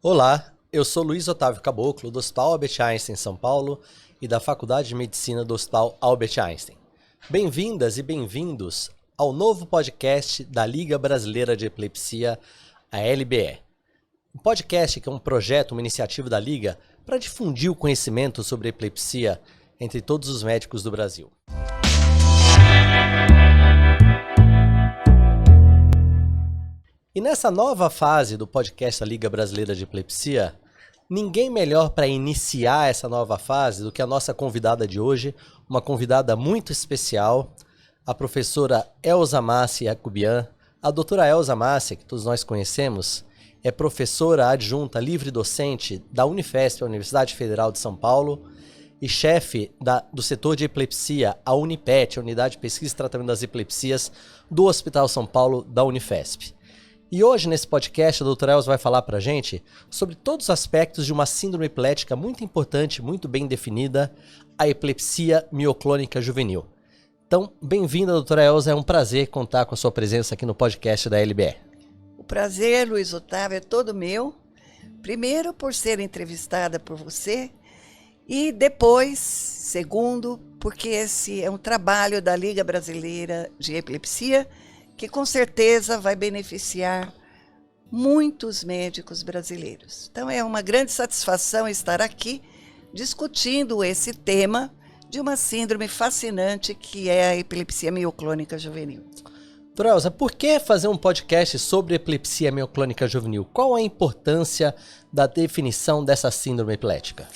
Olá, eu sou Luiz Otávio Caboclo, do Hospital Albert Einstein, em São Paulo, e da Faculdade de Medicina do Hospital Albert Einstein. Bem-vindas e bem-vindos ao novo podcast da Liga Brasileira de Epilepsia, a LBE. Um podcast que é um projeto, uma iniciativa da Liga para difundir o conhecimento sobre epilepsia entre todos os médicos do Brasil. E nessa nova fase do podcast da Liga Brasileira de Epilepsia, ninguém melhor para iniciar essa nova fase do que a nossa convidada de hoje, uma convidada muito especial, a professora Elza Massi Yacobian. A doutora Elza Massi, que todos nós conhecemos, é professora adjunta livre-docente da Unifesp, a Universidade Federal de São Paulo, e chefe do setor de epilepsia, a Unipet, a Unidade de Pesquisa e Tratamento das Epilepsias do Hospital São Paulo da Unifesp. E hoje, nesse podcast, a doutora Elza vai falar para a gente sobre todos os aspectos de uma síndrome epilética muito importante, muito bem definida, a epilepsia mioclônica juvenil. Então, bem-vinda, doutora Elza, é um prazer contar com a sua presença aqui no podcast da LBE. O prazer, Luiz Otávio, é todo meu. Primeiro, por ser entrevistada por você, e depois, segundo, porque esse é um trabalho da Liga Brasileira de Epilepsia, que com certeza vai beneficiar muitos médicos brasileiros. Então é uma grande satisfação estar aqui discutindo esse tema de uma síndrome fascinante que é a epilepsia mioclônica juvenil. Doutora Elza, por que fazer um podcast sobre epilepsia mioclônica juvenil? Qual a importância da definição dessa síndrome epilética?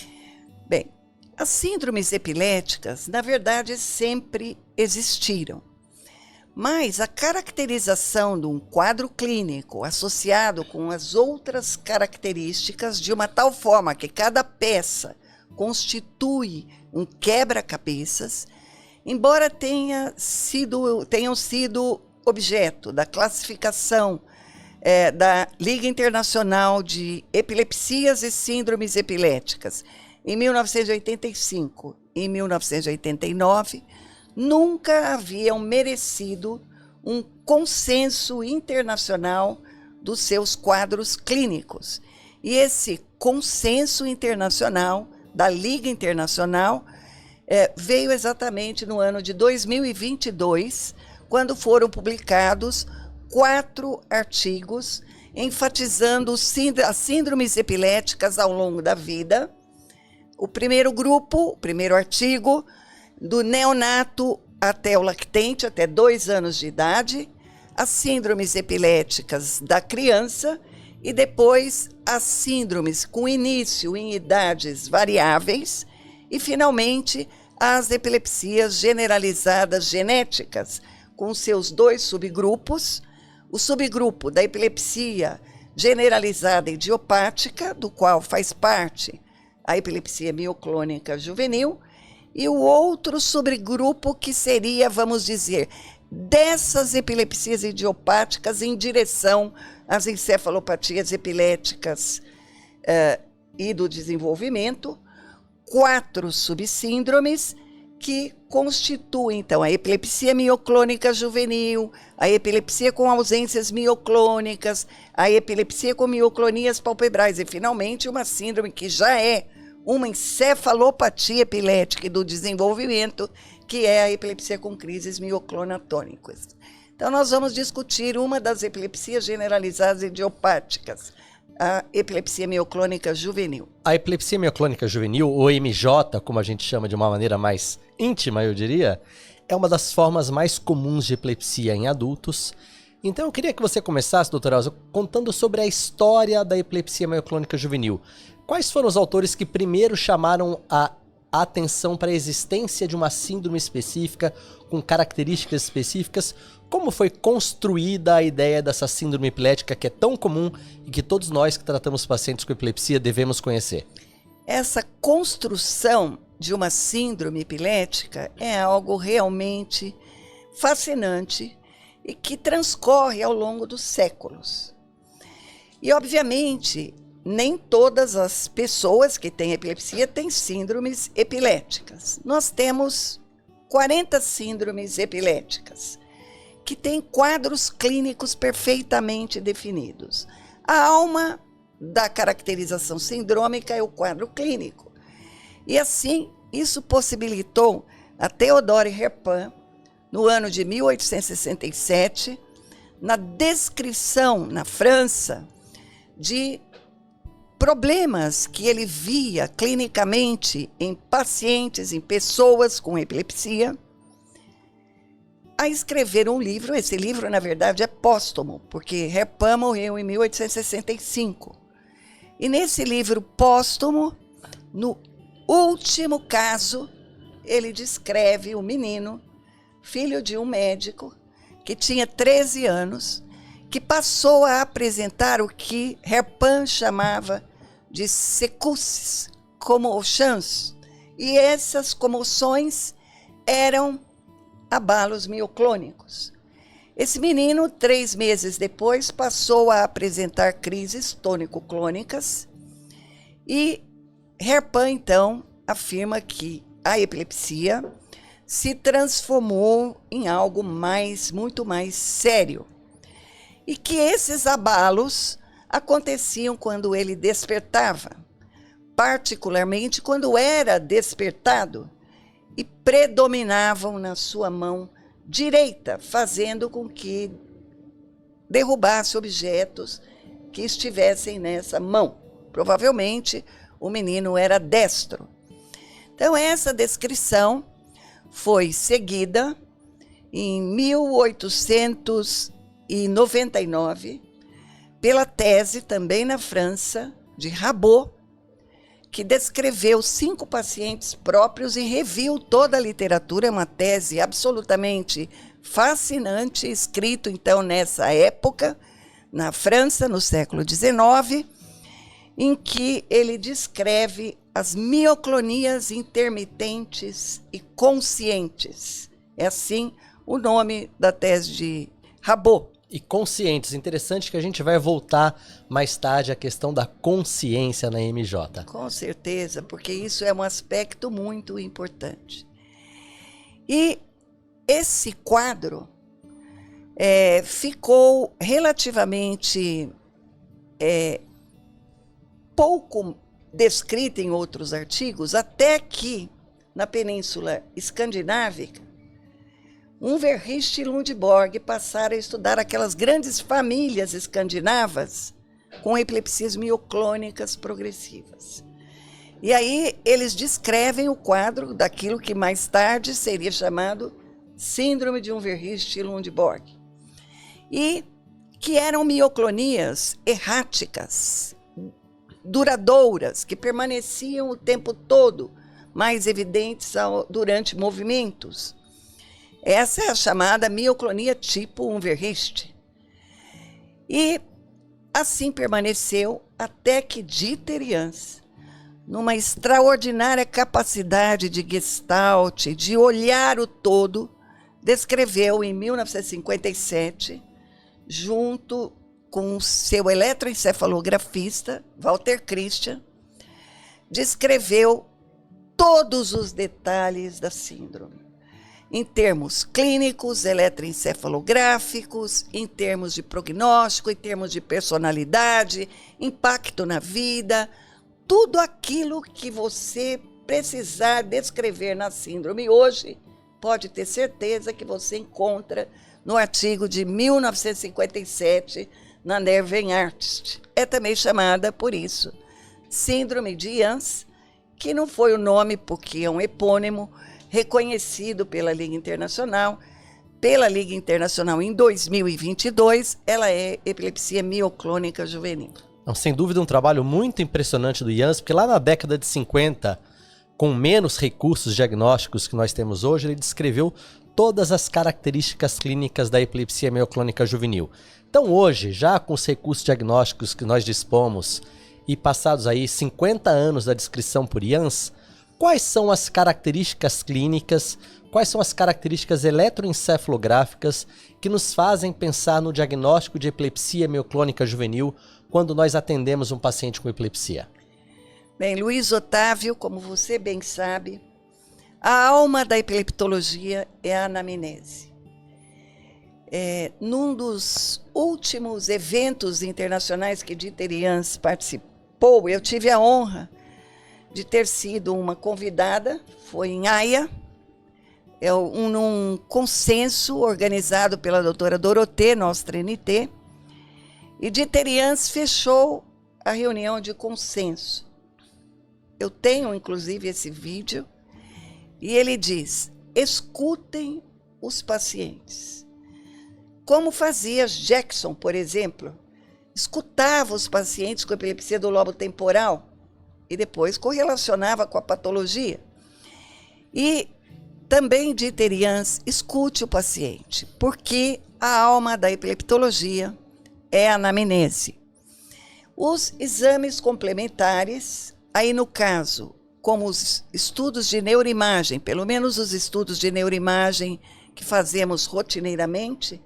Bem, as síndromes epiléticas, na verdade, sempre existiram. Mas a caracterização de um quadro clínico associado com as outras características de uma tal forma que cada peça constitui um quebra-cabeças, embora tenham sido objeto da classificação da Liga Internacional de Epilepsias e Síndromes Epiléticas em 1985 e 1989, nunca haviam merecido um consenso internacional dos seus quadros clínicos. E esse consenso internacional, da Liga Internacional, veio exatamente no ano de 2022, quando foram publicados 4 artigos enfatizando as síndromes epiléticas ao longo da vida. O primeiro grupo, o primeiro artigo, do neonato até o lactente, até 2 anos de idade, as síndromes epiléticas da criança e depois as síndromes com início em idades variáveis e, finalmente, as epilepsias generalizadas genéticas, com seus 2 subgrupos, o subgrupo da epilepsia generalizada idiopática, do qual faz parte a epilepsia mioclônica juvenil, e o outro subgrupo que seria, vamos dizer, dessas epilepsias idiopáticas em direção às encefalopatias epiléticas e do desenvolvimento, 4 subsíndromes que constituem, então, a epilepsia mioclônica juvenil, a epilepsia com ausências mioclônicas, a epilepsia com mioclonias palpebrais e, finalmente, uma síndrome que já é uma encefalopatia epilética e do desenvolvimento, que é a epilepsia com crises mioclonatônicas. Então, nós vamos discutir uma das epilepsias generalizadas idiopáticas, a epilepsia mioclônica juvenil. A epilepsia mioclônica juvenil, ou MJ, como a gente chama de uma maneira mais íntima, eu diria, é uma das formas mais comuns de epilepsia em adultos. Então eu queria que você começasse, doutora Elza, contando sobre a história da epilepsia mioclônica juvenil. Quais foram os autores que primeiro chamaram a atenção para a existência de uma síndrome específica, com características específicas? Como foi construída a ideia dessa síndrome epilética que é tão comum e que todos nós que tratamos pacientes com epilepsia devemos conhecer? Essa construção de uma síndrome epilética é algo realmente fascinante e que transcorre ao longo dos séculos. E, obviamente, nem todas as pessoas que têm epilepsia têm síndromes epiléticas. Nós temos 40 síndromes epiléticas, que têm quadros clínicos perfeitamente definidos. A alma da caracterização sindrômica é o quadro clínico. E assim, isso possibilitou a Théodore Herpin, no ano de 1867, na descrição, na França, de problemas que ele via clinicamente em pacientes, em pessoas com epilepsia, a escrever um livro. Esse livro, na verdade, é póstumo, porque Herpin morreu em 1865. E nesse livro póstumo, no último caso, ele descreve o menino, filho de um médico, que tinha 13 anos, que passou a apresentar o que Herpin chamava de secouses, comoções. E essas comoções eram abalos mioclônicos. Esse menino, 3 meses depois, passou a apresentar crises tônico-clônicas e Herpin, então, afirma que a epilepsia se transformou em algo muito mais sério e que esses abalos aconteciam quando ele despertava, particularmente quando era despertado, e predominavam na sua mão direita, fazendo com que derrubasse objetos que estivessem nessa mão. Provavelmente o menino era destro. Então essa descrição foi seguida em 1899 pela tese, também na França, de Rabot, que descreveu 5 pacientes próprios e reviu toda a literatura. É uma tese absolutamente fascinante, escrito então nessa época, na França, no século XIX, em que ele descreve as mioclonias intermitentes e conscientes. É assim o nome da tese de Rabot. E conscientes, interessante que a gente vai voltar mais tarde à questão da consciência na MJ. Com certeza, porque isso é um aspecto muito importante. E esse quadro ficou relativamente pouco descrito em outros artigos, até que, na Península Escandinávica, Unverricht e Lundborg passaram a estudar aquelas grandes famílias escandinavas com epilepsias mioclônicas progressivas. E aí eles descrevem o quadro daquilo que mais tarde seria chamado Síndrome de Unverricht e Lundborg. E que eram mioclonias erráticas, duradouras, que permaneciam o tempo todo, mais evidentes durante movimentos. Essa é a chamada mioclonia tipo Unverricht. E assim permaneceu até que Dieter Jans, numa extraordinária capacidade de gestalt, de olhar o todo, descreveu em 1957, junto com o seu eletroencefalografista, Walter Christian, descreveu todos os detalhes da síndrome, em termos clínicos, eletroencefalográficos, em termos de prognóstico, em termos de personalidade, impacto na vida, tudo aquilo que você precisar descrever na síndrome hoje, pode ter certeza que você encontra no artigo de 1957 na Nervenarzt. É também chamada, por isso, Síndrome de Jans, que não foi o nome porque é um epônimo reconhecido pela Liga Internacional. Pela Liga Internacional, em 2022, ela é epilepsia mioclônica juvenil. Não, sem dúvida, um trabalho muito impressionante do Jans, porque lá na década de 50, com menos recursos diagnósticos que nós temos hoje, ele descreveu todas as características clínicas da epilepsia mioclônica juvenil. Então hoje, já com os recursos diagnósticos que nós dispomos e passados aí 50 anos da descrição por Jans, quais são as características clínicas, quais são as características eletroencefalográficas que nos fazem pensar no diagnóstico de epilepsia mioclônica juvenil quando nós atendemos um paciente com epilepsia? Bem, Luiz Otávio, como você bem sabe, a alma da epileptologia é a anamnese. Num dos últimos eventos internacionais que Dieter Jans participou, eu tive a honra de ter sido uma convidada, foi em Haia, num consenso organizado pela doutora Dorotê, nossa NT, e Dieter Jans fechou a reunião de consenso. Eu tenho, inclusive, esse vídeo, e ele diz: escutem os pacientes. Como fazia Jackson, por exemplo, escutava os pacientes com epilepsia do lobo temporal e depois correlacionava com a patologia. E também Dieter Jans, escute o paciente, porque a alma da epileptologia é a anamnese. Os exames complementares, aí no caso, como os estudos de neuroimagem, pelo menos os estudos de neuroimagem que fazemos rotineiramente,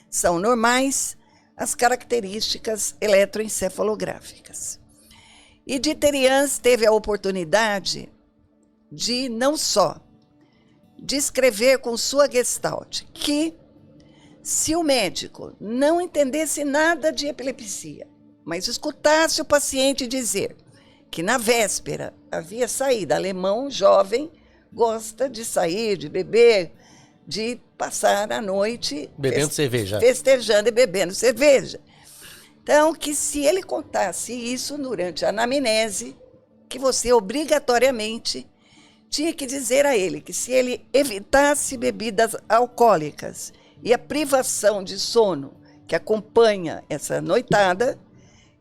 são normais as características eletroencefalográficas. E Dieter Jans teve a oportunidade de não só descrever com sua Gestalt que, se o médico não entendesse nada de epilepsia, mas escutasse o paciente dizer que na véspera havia saído, alemão jovem gosta de sair, de beber, de passar a noite bebendo cerveja, festejando e bebendo cerveja. Então, que se ele contasse isso durante a anamnese, que você obrigatoriamente tinha que dizer a ele que se ele evitasse bebidas alcoólicas e a privação de sono que acompanha essa noitada,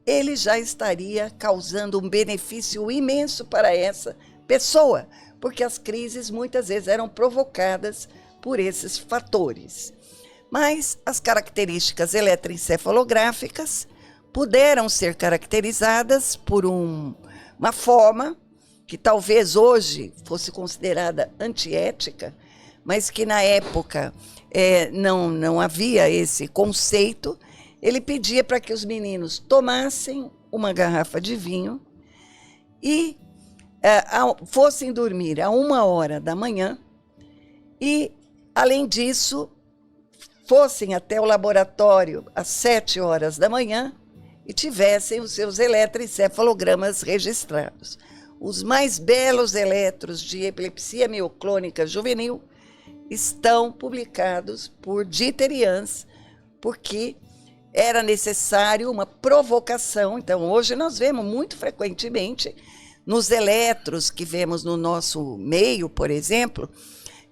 ele já estaria causando um benefício imenso para essa pessoa, porque as crises muitas vezes eram provocadas por esses fatores. Mas as características eletroencefalográficas puderam ser caracterizadas por uma forma que talvez hoje fosse considerada antiética, mas que na época não havia esse conceito. Ele pedia para que os meninos tomassem uma garrafa de vinho e fossem dormir a 1h da manhã e, além disso, fossem até o laboratório às 7h da manhã e tivessem os seus eletroencefalogramas registrados. Os mais belos eletros de epilepsia mioclônica juvenil estão publicados por Dieter Jans, porque era necessário uma provocação. Então, hoje nós vemos muito frequentemente nos eletros que vemos no nosso meio, por exemplo,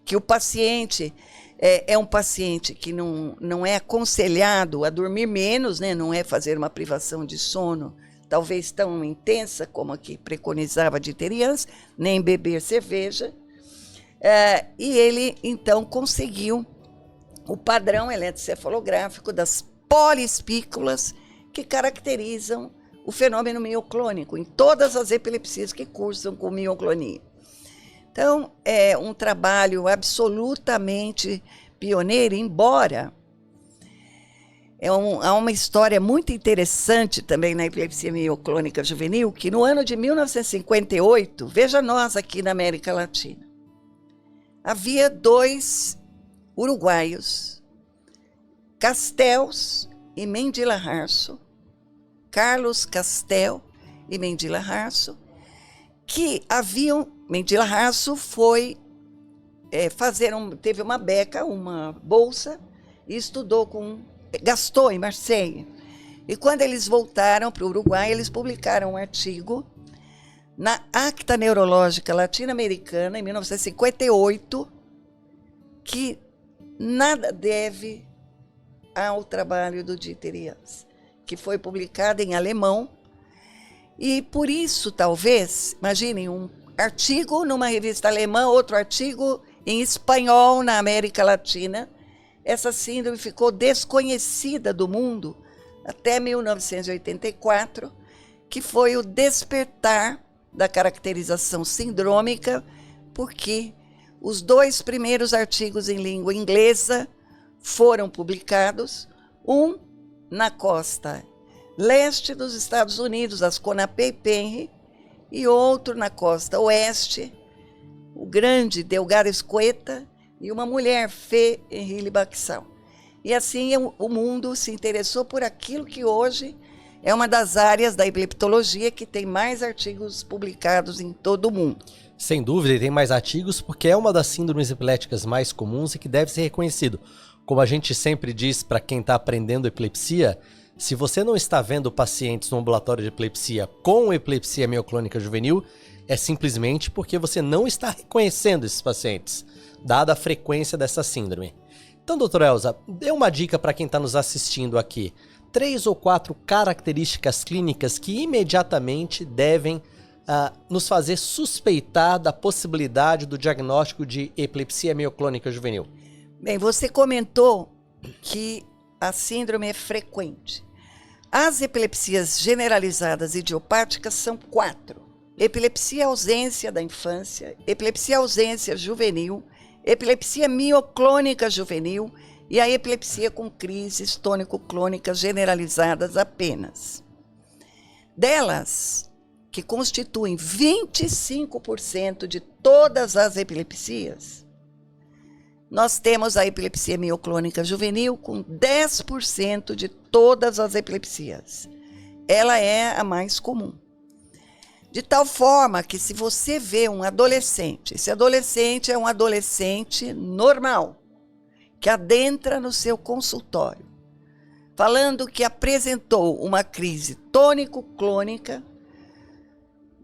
que o paciente é um paciente que não é aconselhado a dormir menos, né? Não é fazer uma privação de sono talvez tão intensa como a que preconizava Dieter Jans, nem beber cerveja. E ele, então, conseguiu o padrão eletroencefalográfico das poliespículas que caracterizam o fenômeno mioclônico em todas as epilepsias que cursam com mioclonia. Então, é um trabalho absolutamente pioneiro, embora há uma história muito interessante também na epilepsia mioclônica juvenil, que no ano de 1958, veja nós aqui na América Latina, havia 2 uruguaios, Castells e Mendila Harso, Carlos Castel e Mendila Harso, que Mendila Harso foi teve uma beca, uma bolsa, e gastou em Marseille. E quando eles voltaram para o Uruguai, eles publicaram um artigo na Acta Neurológica Latino-Americana, em 1958, que nada deve ao trabalho do Dieter Jans, que foi publicado em alemão. E por isso, talvez, imaginem, um artigo numa revista alemã, outro artigo em espanhol na América Latina. Essa síndrome ficou desconhecida do mundo até 1984, que foi o despertar da caracterização sindrômica, porque os 2 primeiros artigos em língua inglesa foram publicados, um na costa leste dos Estados Unidos, as Conapé e Penry, e outro na costa oeste, o grande Delgado Escueta, e uma mulher, Fé Henrique Baxal. E assim o mundo se interessou por aquilo que hoje é uma das áreas da epileptologia que tem mais artigos publicados em todo o mundo. Sem dúvida, e tem mais artigos porque é uma das síndromes epiléticas mais comuns e que deve ser reconhecido. Como a gente sempre diz para quem está aprendendo epilepsia, se você não está vendo pacientes no ambulatório de epilepsia com epilepsia mioclônica juvenil, é simplesmente porque você não está reconhecendo esses pacientes, dada a frequência dessa síndrome. Então, doutora Elza, dê uma dica para quem está nos assistindo aqui. 3 ou 4 características clínicas que imediatamente devem nos fazer suspeitar da possibilidade do diagnóstico de epilepsia mioclônica juvenil. Bem, você comentou que a síndrome é frequente. As epilepsias generalizadas idiopáticas são 4. Epilepsia ausência da infância, epilepsia ausência juvenil, epilepsia mioclônica juvenil e a epilepsia com crises tônico-clônicas generalizadas apenas. Delas, que constituem 25% de todas as epilepsias, nós temos a epilepsia mioclônica juvenil com 10% de todas as epilepsias. Ela é a mais comum. De tal forma que se você vê um adolescente, esse adolescente é um adolescente normal, que adentra no seu consultório, falando que apresentou uma crise tônico-clônica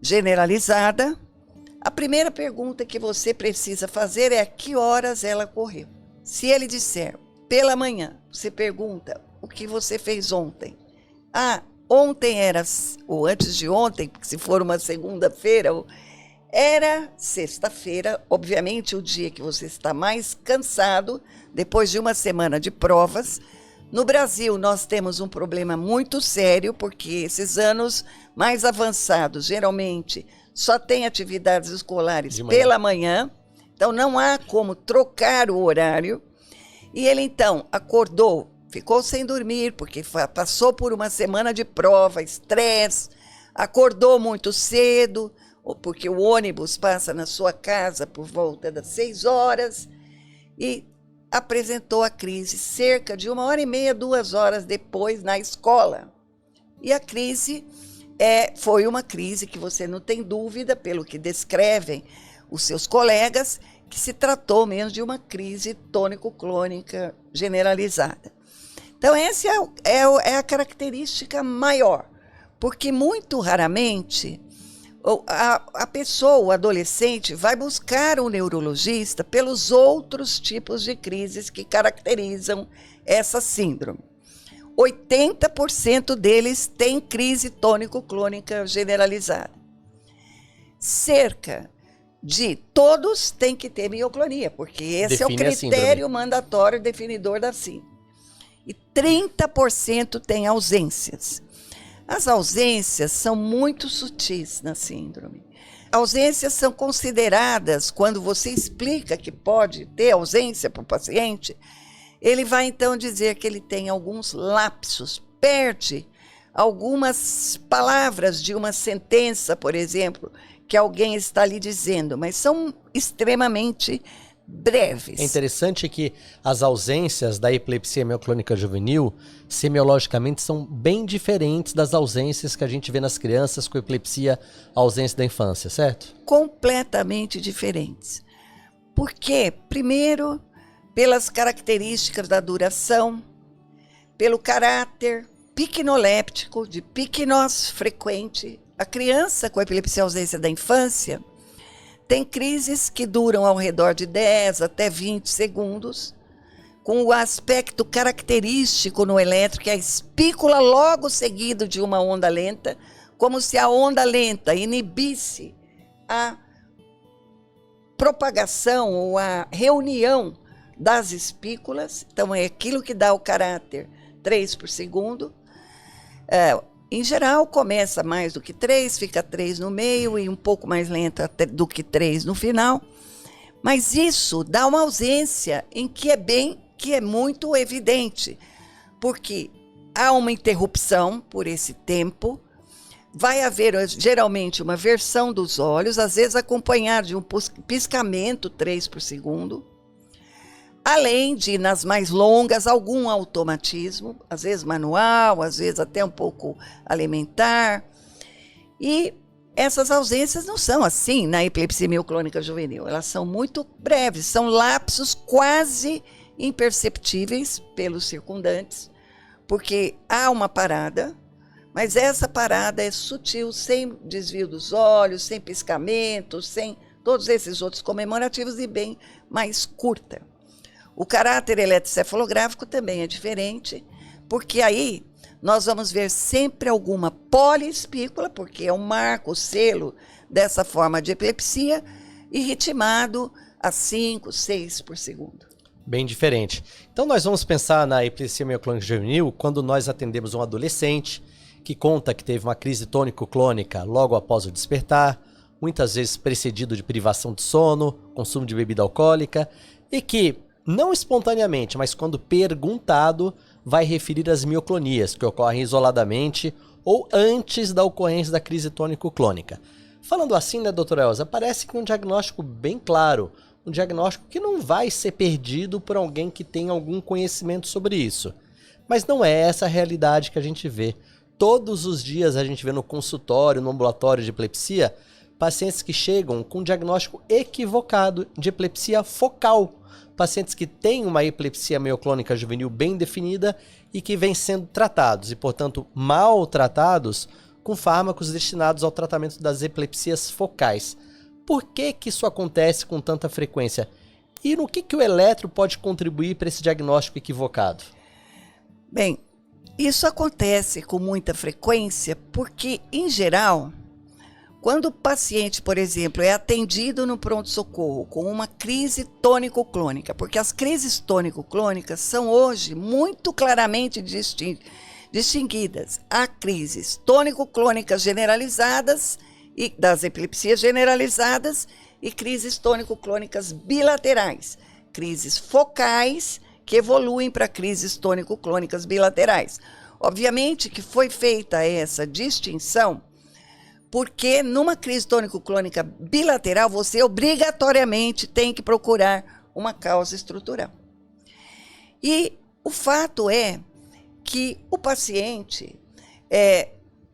generalizada, a primeira pergunta que você precisa fazer é a que horas ela ocorreu. Se ele disser pela manhã, você pergunta o que você fez ontem. Ontem era, ou antes de ontem, porque se for uma segunda-feira, era sexta-feira, obviamente o dia que você está mais cansado, depois de uma semana de provas. No Brasil, nós temos um problema muito sério, porque esses anos mais avançados, geralmente, só tem atividades escolares pela manhã, então não há como trocar o horário. E ele, então, acordou, ficou sem dormir, porque passou por uma semana de prova, estresse, acordou muito cedo, porque o ônibus passa na sua casa por volta das 6 horas, e apresentou a crise cerca de 1h30, 2 horas depois na escola. E a crise foi uma crise que você não tem dúvida, pelo que descrevem os seus colegas, que se tratou mesmo de uma crise tônico-clônica generalizada. Então, essa é a característica maior, porque muito raramente a pessoa, o adolescente, vai buscar um neurologista pelos outros tipos de crises que caracterizam essa síndrome. 80% deles têm crise tônico-clônica generalizada. Cerca de todos têm que ter mioclonia, porque esse é o critério mandatório definidor da síndrome. E 30% têm ausências. As ausências são muito sutis na síndrome. Ausências são consideradas, quando você explica que pode ter ausência para o paciente, ele vai então dizer que ele tem alguns lapsos, perde algumas palavras de uma sentença, por exemplo, que alguém está lhe dizendo, mas são extremamente breves. É interessante que as ausências da epilepsia mioclônica juvenil, semiologicamente, são bem diferentes das ausências que a gente vê nas crianças com epilepsia ausência da infância, certo? Completamente diferentes. Por quê? Primeiro, pelas características da duração, pelo caráter picnoléptico, de picnós frequente. A criança com epilepsia ausência da infância tem crises que duram ao redor de 10 até 20 segundos, com o aspecto característico no elétrico, que é a espícula logo seguido de uma onda lenta, como se a onda lenta inibisse a propagação ou a reunião das espículas. Então, é aquilo que dá o caráter 3 por segundo. Em geral, começa mais do que 3, fica 3 no meio e um pouco mais lenta do que 3 no final. Mas isso dá uma ausência em que é muito evidente, porque há uma interrupção por esse tempo, vai haver geralmente uma versão dos olhos, às vezes acompanhado de um piscamento 3 por segundo. Além de, nas mais longas, algum automatismo, às vezes manual, às vezes até um pouco alimentar. E essas ausências não são assim na epilepsia mioclônica juvenil. Elas são muito breves, são lapsos quase imperceptíveis pelos circundantes, porque há uma parada, mas essa parada é sutil, sem desvio dos olhos, sem piscamento, sem todos esses outros comemorativos e bem mais curta. O caráter eletrocefalográfico também é diferente, porque aí nós vamos ver sempre alguma poliespícula, porque é um marco, o selo dessa forma de epilepsia, e ritmado a 5, 6 por segundo. Bem diferente. Então nós vamos pensar na epilepsia mioclônica juvenil quando nós atendemos um adolescente que conta que teve uma crise tônico-clônica logo após o despertar, muitas vezes precedido de privação de sono, consumo de bebida alcoólica, e que, não espontaneamente, mas quando perguntado, vai referir às mioclonias, que ocorrem isoladamente ou antes da ocorrência da crise tônico-clônica. Falando assim, né, doutora Elza, parece que um diagnóstico bem claro, um diagnóstico que não vai ser perdido por alguém que tem algum conhecimento sobre isso. Mas não é essa a realidade que a gente vê. Todos os dias a gente vê no consultório, no ambulatório de epilepsia, pacientes que chegam com um diagnóstico equivocado de epilepsia focal. Pacientes que têm uma epilepsia mioclônica juvenil bem definida e que vêm sendo tratados e, portanto, mal tratados com fármacos destinados ao tratamento das epilepsias focais. Por que que isso acontece com tanta frequência? E no que o eletro pode contribuir para esse diagnóstico equivocado? Bem, isso acontece com muita frequência porque, em geral, quando o paciente, por exemplo, é atendido no pronto-socorro com uma crise tônico-clônica, porque as crises tônico-clônicas são hoje muito claramente distinguidas. Há crises tônico-clônicas generalizadas, e das epilepsias generalizadas, e crises tônico-clônicas bilaterais, crises focais que evoluem para crises tônico-clônicas bilaterais. Obviamente que foi feita essa distinção porque numa crise tônico-clônica bilateral, você obrigatoriamente tem que procurar uma causa estrutural. E o fato é que o paciente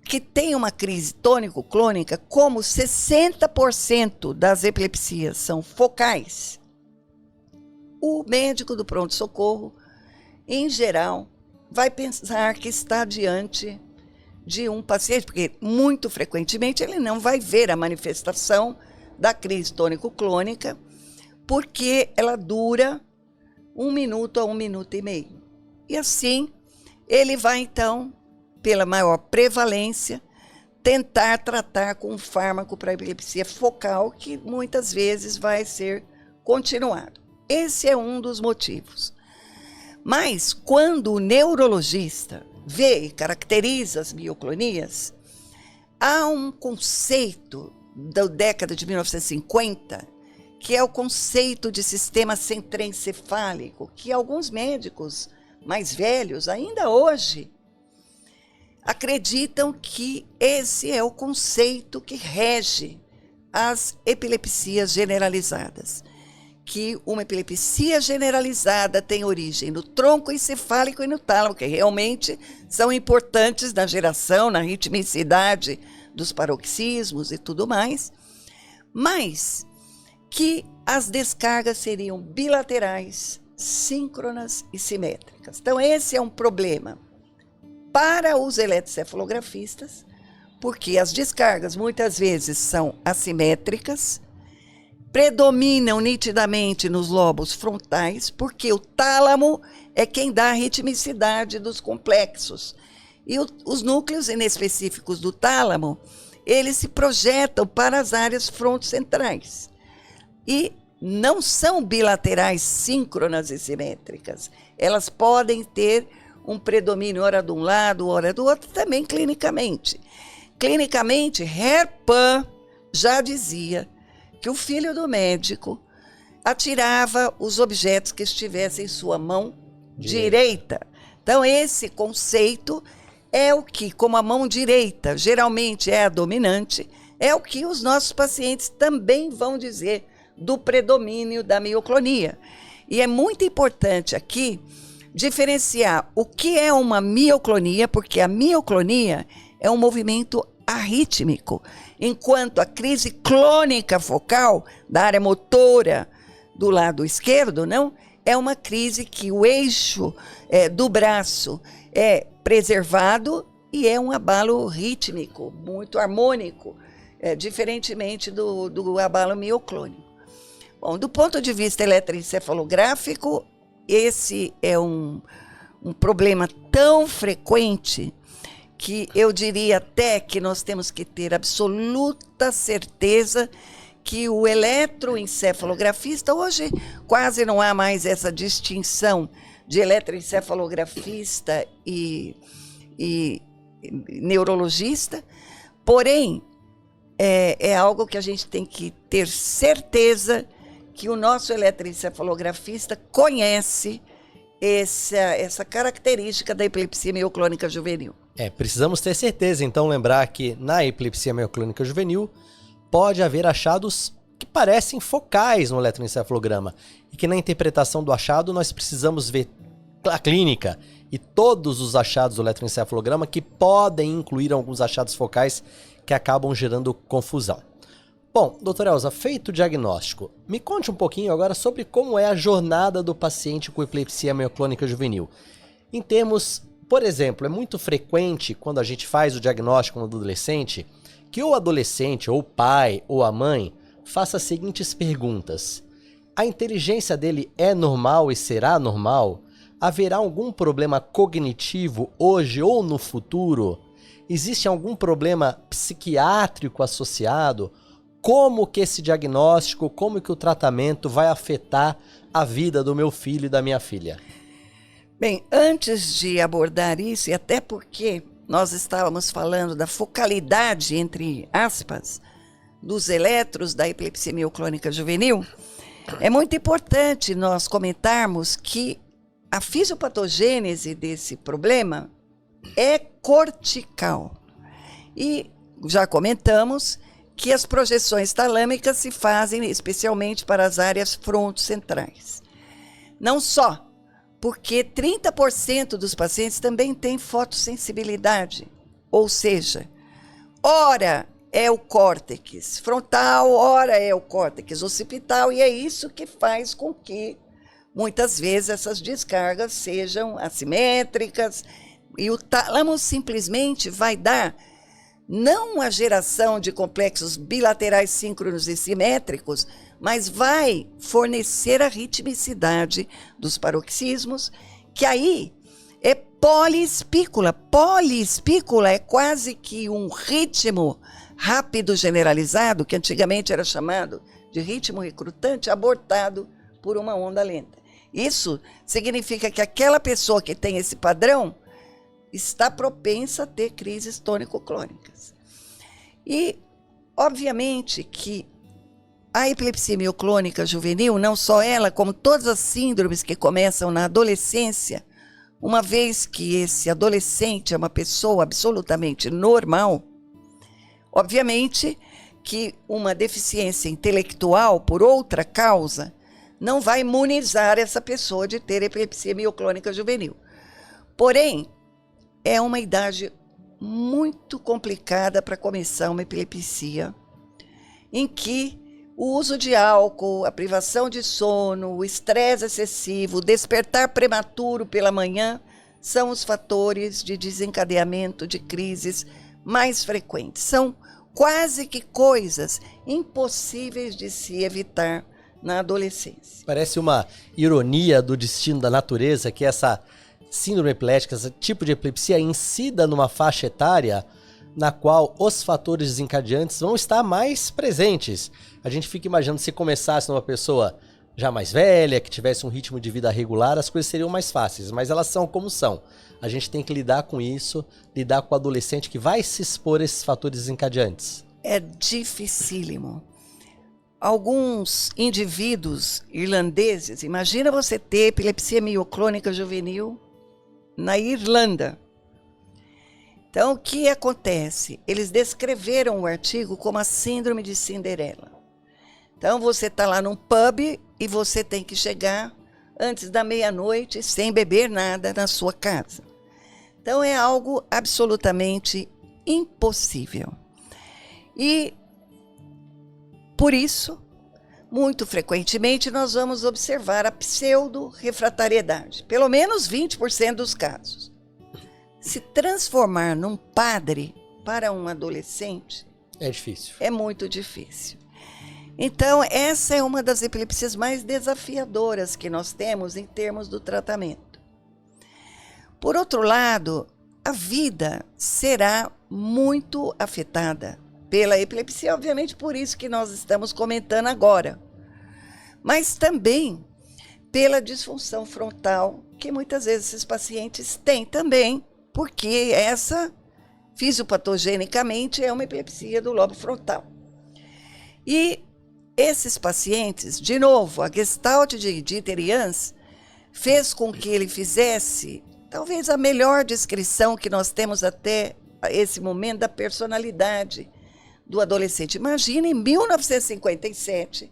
que tem uma crise tônico-clônica, como 60% das epilepsias são focais, o médico do pronto-socorro, em geral, vai pensar que está diante de um paciente, porque muito frequentemente ele não vai ver a manifestação da crise tônico-clônica, porque ela dura 1 minuto a 1 minuto e meio. E assim, ele vai então, pela maior prevalência, tentar tratar com um fármaco para epilepsia focal, que muitas vezes vai ser continuado. Esse é um dos motivos. Mas quando o neurologista vê e caracteriza as mioclonias, há um conceito da década de 1950, que é o conceito de sistema centrencefálico, que alguns médicos mais velhos, ainda hoje, acreditam que esse é o conceito que rege as epilepsias generalizadas. Que uma epilepsia generalizada tem origem no tronco encefálico e no tálamo, que realmente são importantes na geração, na ritmicidade dos paroxismos e tudo mais, mas que as descargas seriam bilaterais, síncronas e simétricas. Então esse é um problema para os eletrocefalografistas, porque as descargas muitas vezes são assimétricas, predominam nitidamente nos lobos frontais, porque o tálamo é quem dá a ritmicidade dos complexos. E os núcleos inespecíficos do tálamo, eles se projetam para as áreas frontocentrais. E não são bilaterais, síncronas e simétricas. Elas podem ter um predomínio ora de um lado, ora do outro, também clinicamente. Clinicamente, Herpan já dizia que o filho do médico atirava os objetos que estivessem em sua mão direita. Então, esse conceito é o que, como a mão direita geralmente é a dominante, é o que os nossos pacientes também vão dizer do predomínio da mioclonia. E é muito importante aqui diferenciar o que é uma mioclonia, porque a mioclonia é um movimento arrítmico, enquanto a crise clônica focal da área motora do lado esquerdo, não, é uma crise que o eixo do braço é preservado e é um abalo rítmico, muito harmônico, diferentemente do abalo mioclônico. Bom, do ponto de vista eletroencefalográfico, esse é um problema tão frequente que eu diria até que nós temos que ter absoluta certeza que o eletroencefalografista, hoje quase não há mais essa distinção de eletroencefalografista e neurologista, porém, é algo que a gente tem que ter certeza que o nosso eletroencefalografista conhece essa característica da epilepsia mioclônica juvenil. Precisamos ter certeza, então, lembrar que na epilepsia mioclônica juvenil pode haver achados que parecem focais no eletroencefalograma e que na interpretação do achado nós precisamos ver a clínica e todos os achados do eletroencefalograma que podem incluir alguns achados focais que acabam gerando confusão. Bom, doutora Elza, feito o diagnóstico, me conte um pouquinho agora sobre como é a jornada do paciente com epilepsia mioclônica juvenil. Em termos, por exemplo, é muito frequente quando a gente faz o diagnóstico no adolescente que o adolescente, ou o pai, ou a mãe, faça as seguintes perguntas. A inteligência dele é normal e será normal? Haverá algum problema cognitivo hoje ou no futuro? Existe algum problema psiquiátrico associado? Como que esse diagnóstico, como que o tratamento vai afetar a vida do meu filho e da minha filha? Bem, antes de abordar isso, e até porque nós estávamos falando da focalidade, entre aspas, dos eletros da epilepsia mioclônica juvenil, é muito importante nós comentarmos que a fisiopatogênese desse problema é cortical. E já comentamos que as projeções talâmicas se fazem especialmente para as áreas frontocentrais. Não só, porque 30% dos pacientes também têm fotossensibilidade, ou seja, ora é o córtex frontal, ora é o córtex occipital, e é isso que faz com que muitas vezes essas descargas sejam assimétricas, e o tálamo simplesmente vai dar não a geração de complexos bilaterais síncronos e simétricos, mas vai fornecer a ritmicidade dos paroxismos, que aí é poliespícula. Poliespícula é quase que um ritmo rápido generalizado, que antigamente era chamado de ritmo recrutante, abortado por uma onda lenta. Isso significa que aquela pessoa que tem esse padrão está propensa a ter crises tônico-clônicas. E, obviamente, que a epilepsia mioclônica juvenil, não só ela, como todas as síndromes que começam na adolescência, uma vez que esse adolescente é uma pessoa absolutamente normal, obviamente que uma deficiência intelectual por outra causa não vai imunizar essa pessoa de ter epilepsia mioclônica juvenil. Porém, é uma idade muito complicada para começar uma epilepsia, em que o uso de álcool, a privação de sono, o estresse excessivo, o despertar prematuro pela manhã são os fatores de desencadeamento de crises mais frequentes. São quase que coisas impossíveis de se evitar na adolescência. Parece uma ironia do destino da natureza que essa síndrome epilética, esse tipo de epilepsia incida numa faixa etária na qual os fatores desencadeantes vão estar mais presentes. A gente fica imaginando se começasse numa pessoa já mais velha, que tivesse um ritmo de vida regular, as coisas seriam mais fáceis, mas elas são como são. A gente tem que lidar com isso, lidar com o adolescente que vai se expor a esses fatores desencadeantes. É dificílimo. Alguns indivíduos irlandeses, imagina você ter epilepsia mioclônica juvenil na Irlanda. Então, o que acontece? Eles descreveram o artigo como a síndrome de Cinderela. Então, você está lá num pub e você tem que chegar antes da meia-noite, sem beber nada na sua casa. Então é algo absolutamente impossível. E, por isso, muito frequentemente nós vamos observar a pseudo-refratariedade, pelo menos 20% dos casos. Se transformar num padre para um adolescente é difícil. É muito difícil. Então, essa é uma das epilepsias mais desafiadoras que nós temos em termos do tratamento. Por outro lado, a vida será muito afetada pela epilepsia, obviamente por isso que nós estamos comentando agora, mas também pela disfunção frontal, que muitas vezes esses pacientes têm também, porque essa, fisiopatogenicamente, é uma epilepsia do lobo frontal. E esses pacientes, de novo, a Gestalt de Dieter Jans fez com que ele fizesse talvez a melhor descrição que nós temos até esse momento da personalidade do adolescente. Imagina, em 1957,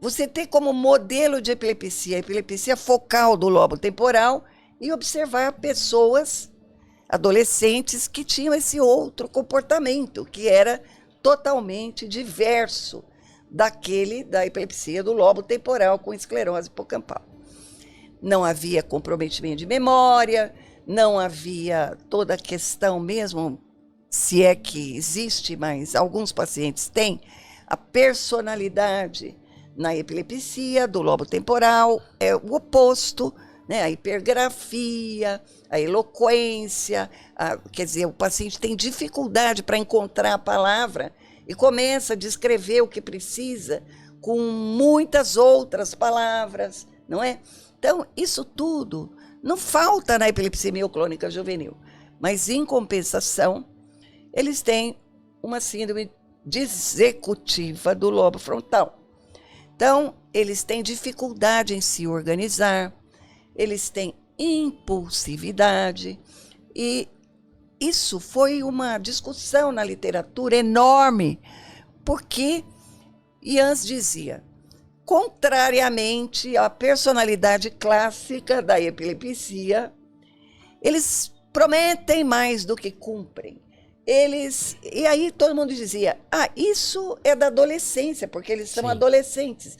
você ter como modelo de epilepsia, a epilepsia focal do lobo temporal, e observar pessoas, adolescentes, que tinham esse outro comportamento, que era totalmente diverso daquele da epilepsia do lobo temporal com esclerose hipocampal. Não havia comprometimento de memória, não havia toda a questão mesmo, se é que existe, mas alguns pacientes têm, a personalidade na epilepsia do lobo temporal é o oposto, né? A hipergrafia, a eloquência, quer dizer, o paciente tem dificuldade para encontrar a palavra e começa a descrever o que precisa com muitas outras palavras, não é? Então, isso tudo não falta na epilepsia mioclônica juvenil, mas, em compensação, eles têm uma síndrome dissecutiva do lobo frontal. Então, eles têm dificuldade em se organizar, eles têm impulsividade, e isso foi uma discussão na literatura enorme, porque Jans dizia, contrariamente à personalidade clássica da epilepsia, eles prometem mais do que cumprem. E aí todo mundo dizia, isso é da adolescência, porque eles são adolescentes.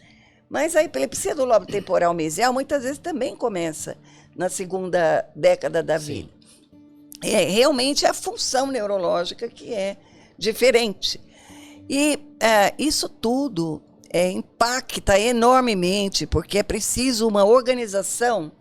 Mas a epilepsia do lobo temporal mesial muitas vezes também começa na segunda década da vida. É realmente a função neurológica que é diferente. E isso tudo impacta enormemente, porque é preciso uma organização,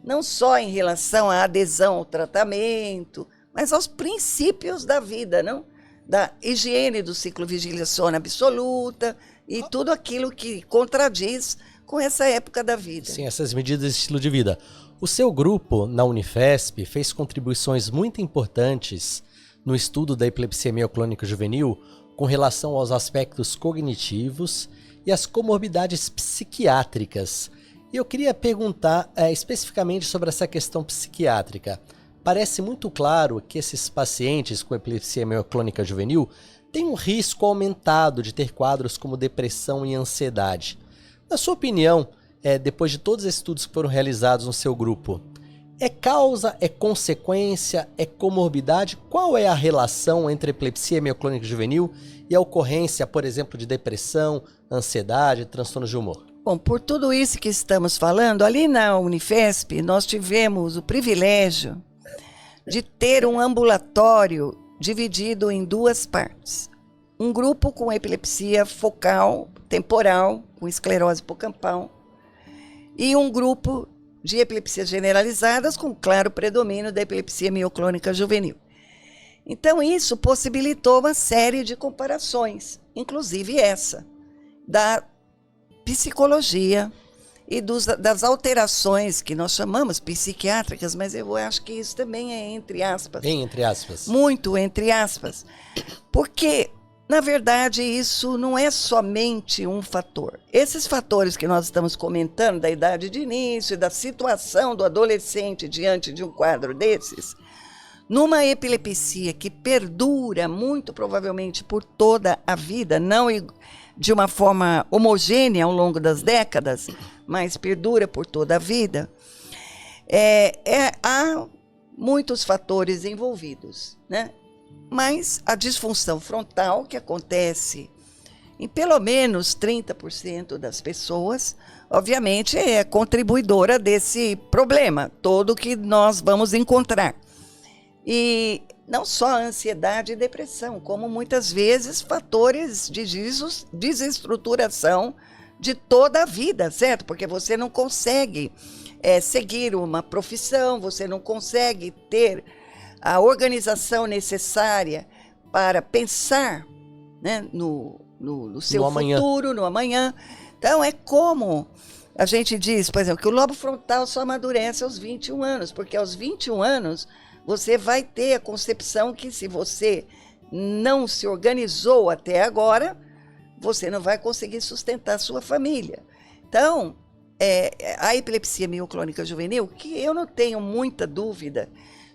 não só em relação à adesão ao tratamento, mas aos princípios da vida, não? Da higiene do ciclo vigília-sono absoluta e tudo aquilo que contradiz com essa época da vida. Sim, essas medidas de estilo de vida. O seu grupo, na Unifesp, fez contribuições muito importantes no estudo da epilepsia mioclônica juvenil com relação aos aspectos cognitivos e as comorbidades psiquiátricas. E eu queria perguntar especificamente sobre essa questão psiquiátrica. Parece muito claro que esses pacientes com epilepsia mioclônica juvenil têm um risco aumentado de ter quadros como depressão e ansiedade. Na sua opinião, depois de todos os estudos que foram realizados no seu grupo, é causa, é consequência, é comorbidade? Qual é a relação entre epilepsia mioclônica juvenil e a ocorrência, por exemplo, de depressão, ansiedade, transtornos de humor? Bom, por tudo isso que estamos falando, ali na Unifesp nós tivemos o privilégio de ter um ambulatório dividido em duas partes. Um grupo com epilepsia focal, temporal, com esclerose hipocampal, e um grupo de epilepsias generalizadas com claro predomínio da epilepsia mioclônica juvenil. Então, isso possibilitou uma série de comparações, inclusive essa, da psicologia e das alterações que nós chamamos psiquiátricas, mas eu acho que isso também é entre aspas. Bem entre aspas. Muito entre aspas. Porque, na verdade, isso não é somente um fator. Esses fatores que nós estamos comentando, da idade de início, da situação do adolescente diante de um quadro desses, Numa epilepsia que perdura muito provavelmente por toda a vida, não de uma forma homogênea ao longo das décadas, mas perdura por toda a vida, há muitos fatores envolvidos, né? Mas a disfunção frontal, que acontece em pelo menos 30% das pessoas, obviamente é contribuidora desse problema todo que nós vamos encontrar. E não só a ansiedade e depressão, como muitas vezes fatores de desestruturação de toda a vida, certo? Porque você não consegue seguir uma profissão, você não consegue ter a organização necessária para pensar, né, no seu futuro, no amanhã. Então, é como a gente diz, por exemplo, que o lobo frontal só amadurece aos 21 anos, porque aos 21 anos você vai ter a concepção que se você não se organizou até agora, você não vai conseguir sustentar a sua família. Então, a epilepsia mioclônica juvenil, que eu não tenho muita dúvida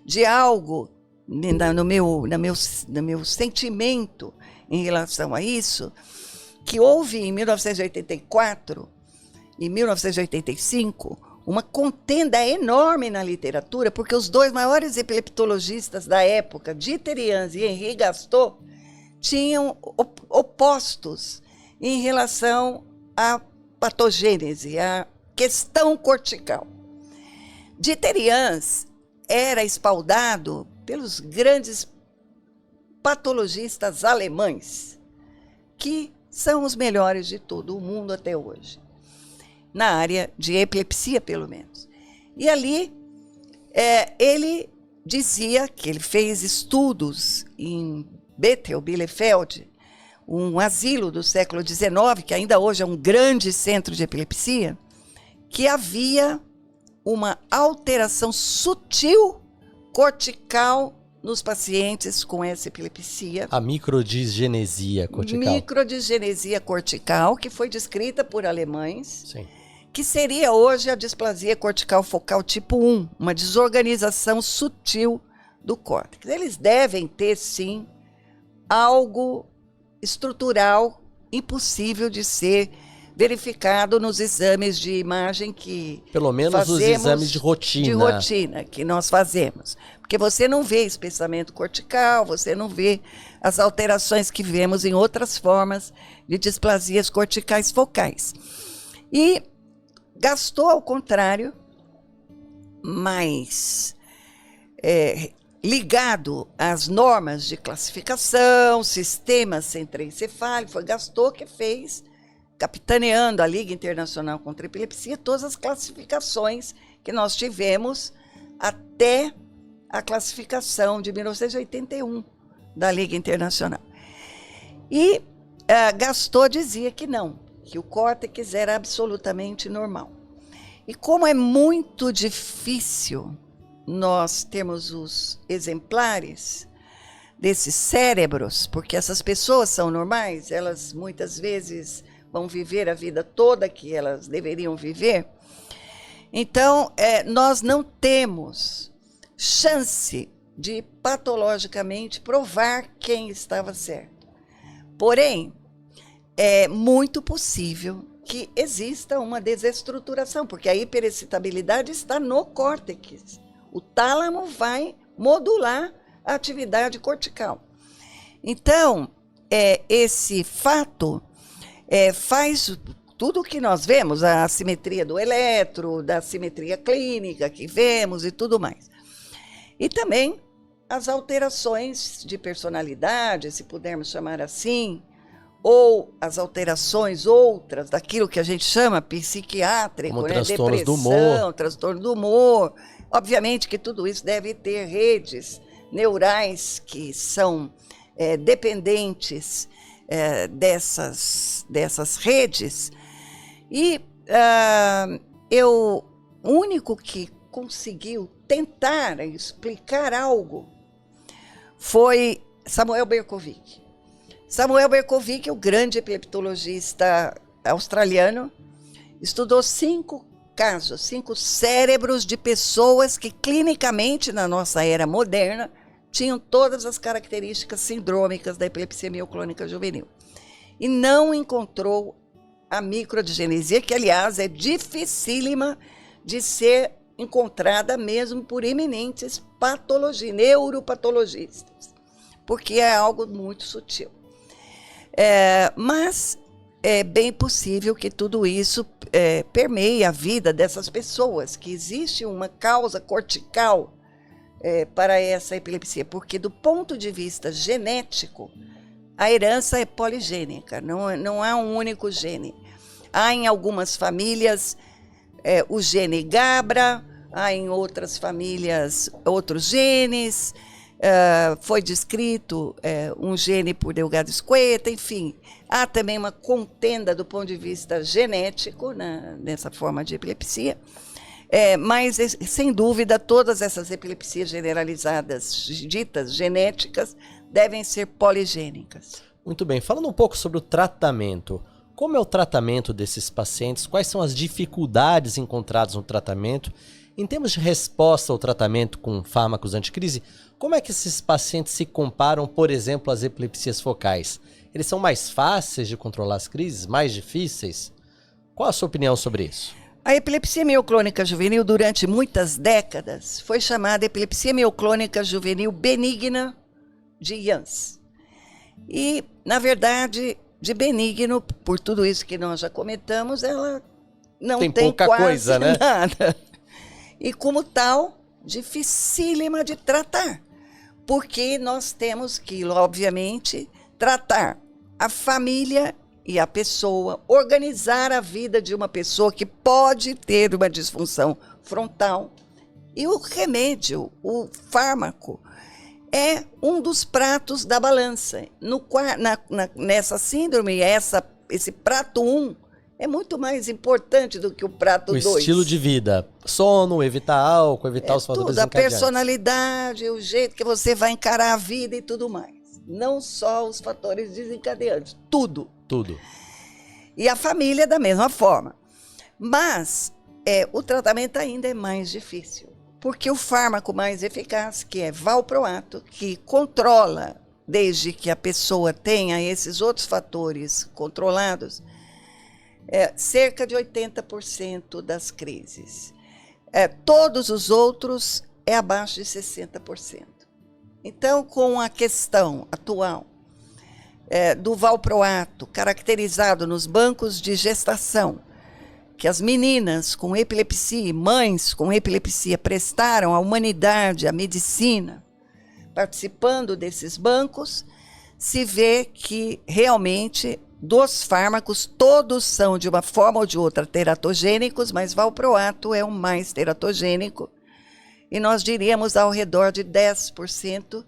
de algo no meu sentimento em relação a isso, que houve em 1984 e 1985 uma contenda enorme na literatura, porque os dois maiores epileptologistas da época, Dieter Jans e Henri Gaston, tinham opostos em relação à patogênese, à questão cortical. Dieter Jans era espaldado pelos grandes patologistas alemães, que são os melhores de todo o mundo até hoje, na área de epilepsia, pelo menos. E ali, ele dizia que ele fez estudos em Bethel, Bielefeld, um asilo do século XIX, que ainda hoje é um grande centro de epilepsia, que havia uma alteração sutil cortical nos pacientes com essa epilepsia. A microdisgenesia cortical. Microdisgenesia cortical, que foi descrita por alemães. Sim. Que seria hoje a displasia cortical focal tipo 1, uma desorganização sutil do córtex. Eles devem ter, sim, algo estrutural impossível de ser verificado nos exames de imagem que pelo menos os exames de rotina. De rotina que nós fazemos. Porque você não vê espessamento cortical, você não vê as alterações que vemos em outras formas de displasias corticais focais. E Gaston, ao contrário, mais ligado às normas de classificação, sistema centroencefálico, foi Gaston que fez, capitaneando a Liga Internacional contra a Epilepsia, todas as classificações que nós tivemos até a classificação de 1981 da Liga Internacional. E Gaston dizia que não, que o córtex era absolutamente normal. E como é muito difícil nós termos os exemplares desses cérebros, porque essas pessoas são normais, elas muitas vezes vão viver a vida toda que elas deveriam viver, então nós não temos chance de patologicamente provar quem estava certo. Porém, é muito possível que exista uma desestruturação, porque a hiperexcitabilidade está no córtex. O tálamo vai modular a atividade cortical. Então, esse fato faz tudo o que nós vemos, a assimetria do eletro, da assimetria clínica que vemos e tudo mais. E também as alterações de personalidade, se pudermos chamar assim, ou as alterações outras daquilo que a gente chama psiquiátrico, como transtornos do humor. Transtorno do humor. Obviamente que tudo isso deve ter redes neurais que são dependentes dessas redes. E o único que conseguiu tentar explicar algo foi Samuel Berkovic. Samuel Berkovic, o grande epileptologista australiano, estudou 5 casos, 5 cérebros de pessoas que clinicamente, na nossa era moderna, tinham todas as características sindrômicas da epilepsia mioclônica juvenil. E não encontrou a microdisgenesia, que, aliás, é dificílima de ser encontrada mesmo por eminentes neuropatologistas, porque é algo muito sutil. Mas é bem possível que tudo isso permeie a vida dessas pessoas, que existe uma causa cortical para essa epilepsia, porque do ponto de vista genético, a herança é poligênica, não há um único gene. Há em algumas famílias o gene GABRA, há em outras famílias outros genes, foi descrito um gene por Delgado-Squeta, enfim. Há também uma contenda do ponto de vista genético nessa forma de epilepsia, mas, sem dúvida, todas essas epilepsias generalizadas, ditas genéticas, devem ser poligênicas. Muito bem. Falando um pouco sobre o tratamento, como é o tratamento desses pacientes? Quais são as dificuldades encontradas no tratamento? Em termos de resposta ao tratamento com fármacos anticrise, como é que esses pacientes se comparam, por exemplo, às epilepsias focais? Eles são mais fáceis de controlar as crises, mais difíceis? Qual a sua opinião sobre isso? A epilepsia mioclônica juvenil, durante muitas décadas, foi chamada epilepsia mioclônica juvenil benigna de Jans. E, na verdade, de benigno, por tudo isso que nós já comentamos, ela não tem pouca quase coisa, né? nada. E, como tal, dificílima de tratar, porque nós temos que, obviamente, tratar a família e a pessoa, organizar a vida de uma pessoa que pode ter uma disfunção frontal. E o remédio, o fármaco, é um dos pratos da balança. Nessa síndrome, esse prato 1 é muito mais importante do que o prato 2. O estilo de vida, sono, evitar álcool, evitar os fatores tudo, desencadeantes. A personalidade, o jeito que você vai encarar a vida e tudo mais. Não só os fatores desencadeantes, tudo. Tudo. E a família da mesma forma. Mas o tratamento ainda é mais difícil, porque o fármaco mais eficaz, que é valproato, que controla, desde que a pessoa tenha esses outros fatores controlados, cerca de 80% das crises. Todos os outros é abaixo de 60%. Então, com a questão atual do valproato, caracterizado nos bancos de gestação, que as meninas com epilepsia e mães com epilepsia prestaram à humanidade, à medicina, participando desses bancos, se vê que realmente dos fármacos todos são de uma forma ou de outra teratogênicos, mas valproato é o mais teratogênico, e nós diríamos ao redor de 10%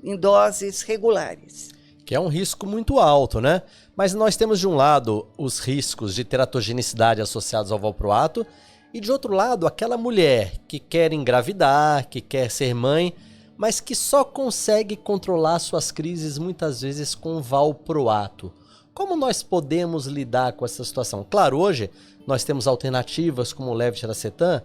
em doses regulares. Que é um risco muito alto, né? Mas nós temos de um lado os riscos de teratogenicidade associados ao valproato e de outro lado aquela mulher que quer engravidar, que quer ser mãe, mas que só consegue controlar suas crises muitas vezes com valproato. Como nós podemos lidar com essa situação? Claro, hoje nós temos alternativas como o levetiracetam,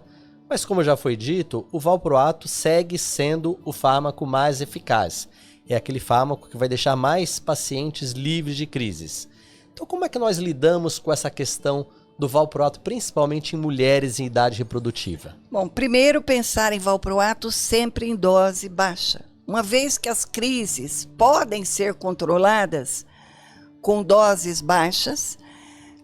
mas como já foi dito, o valproato segue sendo o fármaco mais eficaz. É aquele fármaco que vai deixar mais pacientes livres de crises. Então, como é que nós lidamos com essa questão do valproato, principalmente em mulheres em idade reprodutiva? Bom, primeiro pensar em valproato sempre em dose baixa. Uma vez que as crises podem ser controladas com doses baixas,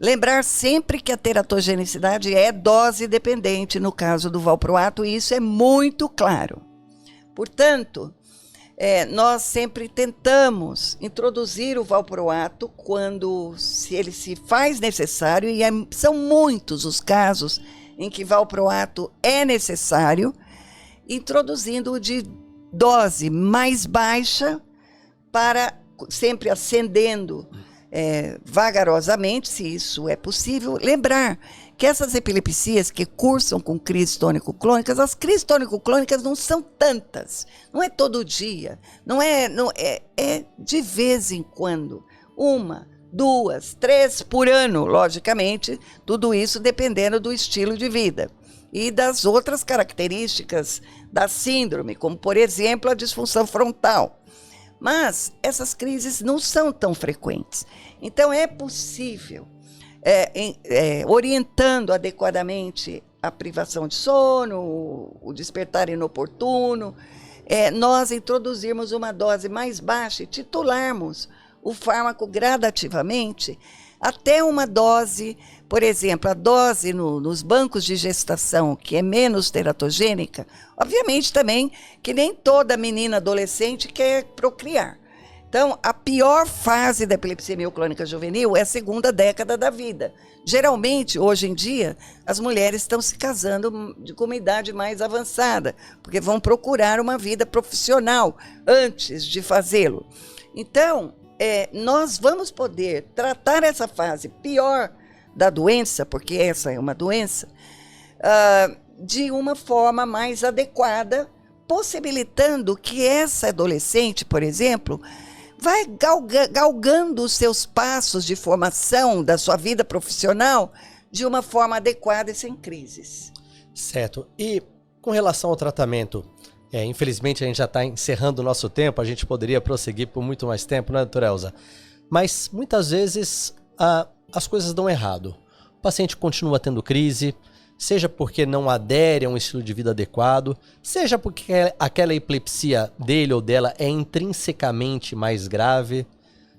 lembrar sempre que a teratogenicidade é dose dependente no caso do valproato, e isso é muito claro. Portanto, nós sempre tentamos introduzir o valproato quando ele se faz necessário, e são muitos os casos em que valproato é necessário, introduzindo-o de dose mais baixa, para sempre ascendendo vagarosamente, se isso é possível. Lembrar que essas epilepsias que cursam com crises tônico-clônicas, as crises tônico-clônicas não são tantas, não é todo dia, é de vez em quando, 1, 2, 3 por ano, logicamente, tudo isso dependendo do estilo de vida. e das outras características da síndrome, como, por exemplo, a disfunção frontal. Mas essas crises não são tão frequentes. Então, é possível, orientando adequadamente a privação de sono, o despertar inoportuno, nós introduzirmos uma dose mais baixa e titularmos o fármaco gradativamente até uma dose, por exemplo, a dose nos bancos de gestação, que é menos teratogênica, obviamente também que nem toda menina adolescente quer procriar. Então, a pior fase da epilepsia mioclônica juvenil é a segunda década da vida. Geralmente, hoje em dia, as mulheres estão se casando com uma idade mais avançada, porque vão procurar uma vida profissional antes de fazê-lo. Então, nós vamos poder tratar essa fase pior da doença, porque essa é uma doença, de uma forma mais adequada, possibilitando que essa adolescente, por exemplo, vai galgando os seus passos de formação da sua vida profissional de uma forma adequada e sem crises. Certo. E com relação ao tratamento, infelizmente a gente já está encerrando o nosso tempo, a gente poderia prosseguir por muito mais tempo, né, doutora Elza? Mas muitas vezes as coisas dão errado. O paciente continua tendo crise, seja porque não adere a um estilo de vida adequado, seja porque aquela epilepsia dele ou dela é intrinsecamente mais grave,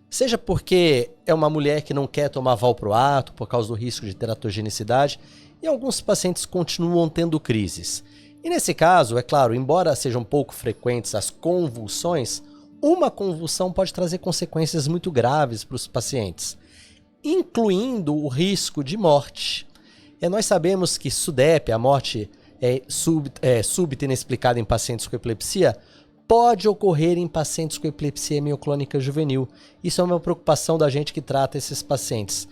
seja porque é uma mulher que não quer tomar valproato por causa do risco de teratogenicidade, e alguns pacientes continuam tendo crises. E nesse caso, é claro, embora sejam pouco frequentes as convulsões, uma convulsão pode trazer consequências muito graves para os pacientes, incluindo o risco de morte. Nós sabemos que SUDEP, a morte súbita e inexplicada em pacientes com epilepsia, pode ocorrer em pacientes com epilepsia mioclônica juvenil. Isso é uma preocupação da gente que trata esses pacientes.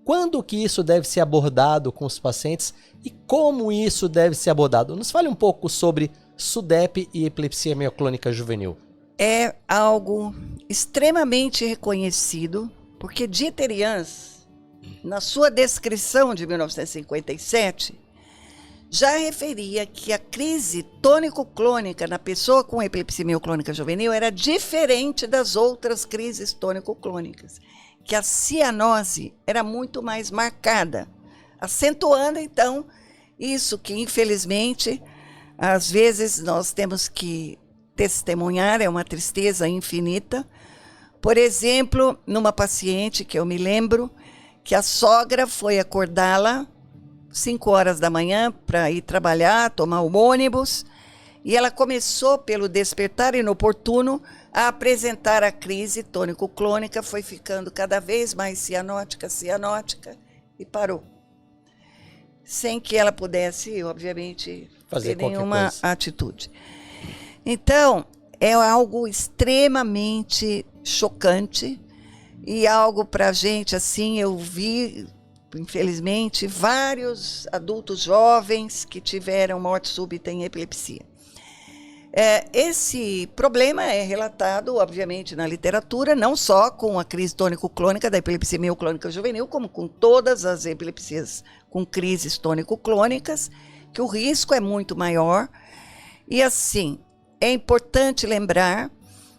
Quando que isso deve ser abordado com os pacientes e como isso deve ser abordado? Nos fale um pouco sobre SUDEP e epilepsia mioclônica juvenil. É algo extremamente reconhecido, porque Dieter Jans, na sua descrição de 1957, já referia que a crise tônico-clônica na pessoa com epilepsia mioclônica juvenil era diferente das outras crises tônico-clônicas, que a cianose era muito mais marcada, acentuando, então, isso que, infelizmente, às vezes nós temos que testemunhar, é uma tristeza infinita. Por exemplo, numa paciente que eu me lembro, que a sogra foi acordá-la 5 horas da manhã para ir trabalhar, tomar o ônibus, e ela começou, pelo despertar inoportuno, a apresentar a crise tônico-clônica, foi ficando cada vez mais cianótica, e parou. Sem que ela pudesse, obviamente, fazer ter nenhuma coisa. atitude. Então, é algo extremamente chocante, e algo para a gente, assim, eu vi, infelizmente, vários adultos jovens que tiveram morte súbita em epilepsia. Esse problema é relatado, obviamente, na literatura, não só com a crise tônico-clônica da epilepsia mioclônica juvenil, como com todas as epilepsias com crises tônico-clônicas, que o risco é muito maior. E, assim, é importante lembrar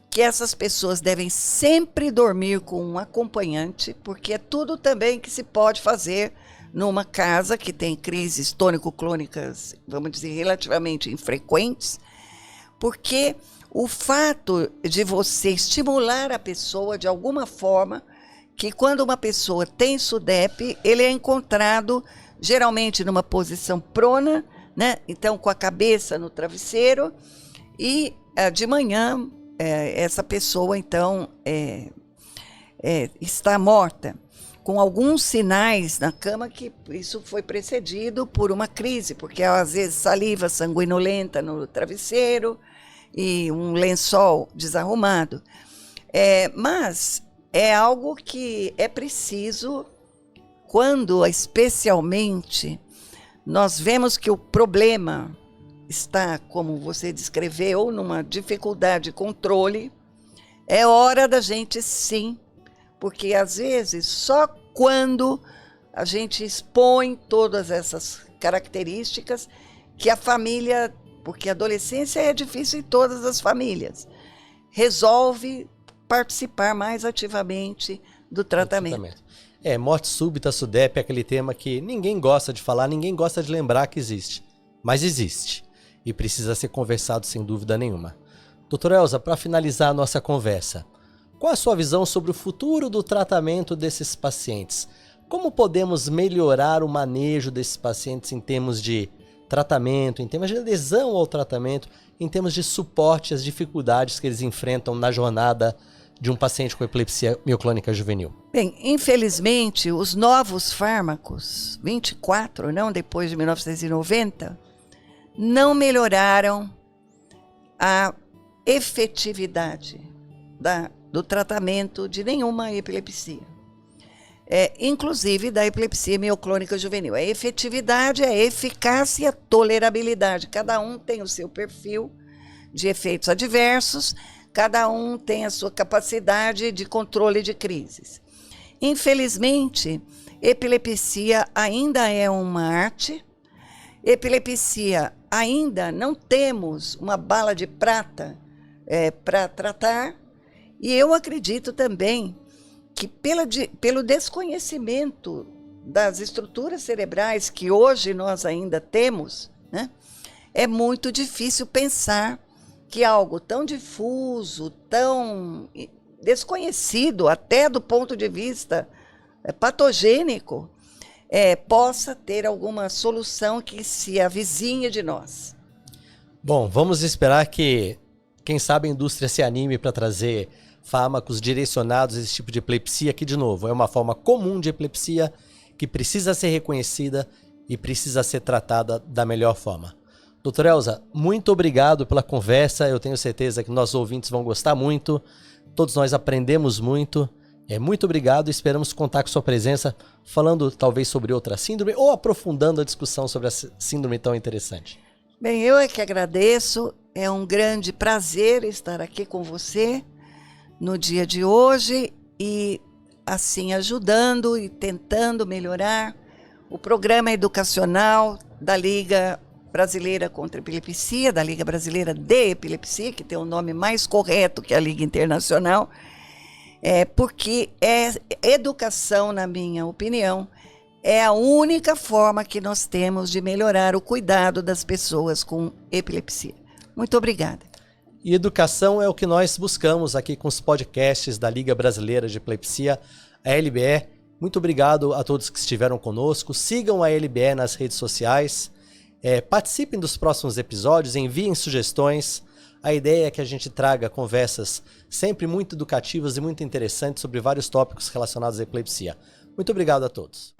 que essas pessoas devem sempre dormir com um acompanhante, porque é tudo também que se pode fazer numa casa que tem crises tônico-clônicas, vamos dizer, relativamente infrequentes, porque o fato de você estimular a pessoa de alguma forma, que quando uma pessoa tem SUDEP, ele é encontrado geralmente numa posição prona, né? Então com a cabeça no travesseiro, e de manhã essa pessoa, então, está morta, com alguns sinais na cama que isso foi precedido por uma crise, porque às vezes saliva sanguinolenta no travesseiro e um lençol desarrumado. Mas é algo que é preciso, quando especialmente nós vemos que o problema está, como você descreveu, numa dificuldade de controle, é hora da gente, sim, porque às vezes só quando a gente expõe todas essas características que a família, porque a adolescência é difícil em todas as famílias, resolve participar mais ativamente do tratamento. Morte súbita, SUDEP, é aquele tema que ninguém gosta de falar, ninguém gosta de lembrar que existe. Mas existe. E precisa ser conversado sem dúvida nenhuma. Doutora Elza, para finalizar a nossa conversa, qual a sua visão sobre o futuro do tratamento desses pacientes? Como podemos melhorar o manejo desses pacientes em termos de tratamento, em termos de adesão ao tratamento, em termos de suporte às dificuldades que eles enfrentam na jornada de um paciente com epilepsia mioclônica juvenil? Bem, infelizmente, os novos fármacos, 24, não depois de 1990, não melhoraram a efetividade do tratamento de nenhuma epilepsia. Inclusive da epilepsia mioclônica juvenil. A efetividade, a eficácia e a tolerabilidade. Cada um tem o seu perfil de efeitos adversos, cada um tem a sua capacidade de controle de crises. Infelizmente, epilepsia ainda é uma arte. Epilepsia ainda não temos uma bala de prata para tratar. E eu acredito também que pelo desconhecimento das estruturas cerebrais que hoje nós ainda temos, né, é muito difícil pensar que algo tão difuso, tão desconhecido, até do ponto de vista patogênico, possa ter alguma solução que se avizinhe de nós. Bom, vamos esperar que, quem sabe, a indústria se anime para trazer fármacos direcionados a esse tipo de epilepsia, que, de novo, é uma forma comum de epilepsia que precisa ser reconhecida e precisa ser tratada da melhor forma. Doutora Elza, muito obrigado pela conversa. Eu tenho certeza que nossos ouvintes vão gostar muito. Todos nós aprendemos muito. Muito obrigado. Esperamos contar com sua presença, falando talvez sobre outra síndrome ou aprofundando a discussão sobre essa síndrome tão interessante. Bem, eu é que agradeço. É um grande prazer estar aqui com você no dia de hoje e assim ajudando e tentando melhorar o programa educacional da Liga Brasileira contra a Epilepsia, da Liga Brasileira de Epilepsia, que tem um nome mais correto que a Liga Internacional, porque educação, na minha opinião, é a única forma que nós temos de melhorar o cuidado das pessoas com epilepsia. Muito obrigada. E educação é o que nós buscamos aqui com os podcasts da Liga Brasileira de Epilepsia, a LBE. Muito obrigado a todos que estiveram conosco. Sigam a LBE nas redes sociais. Participem dos próximos episódios, enviem sugestões. A ideia é que a gente traga conversas sempre muito educativas e muito interessantes sobre vários tópicos relacionados à epilepsia. Muito obrigado a todos.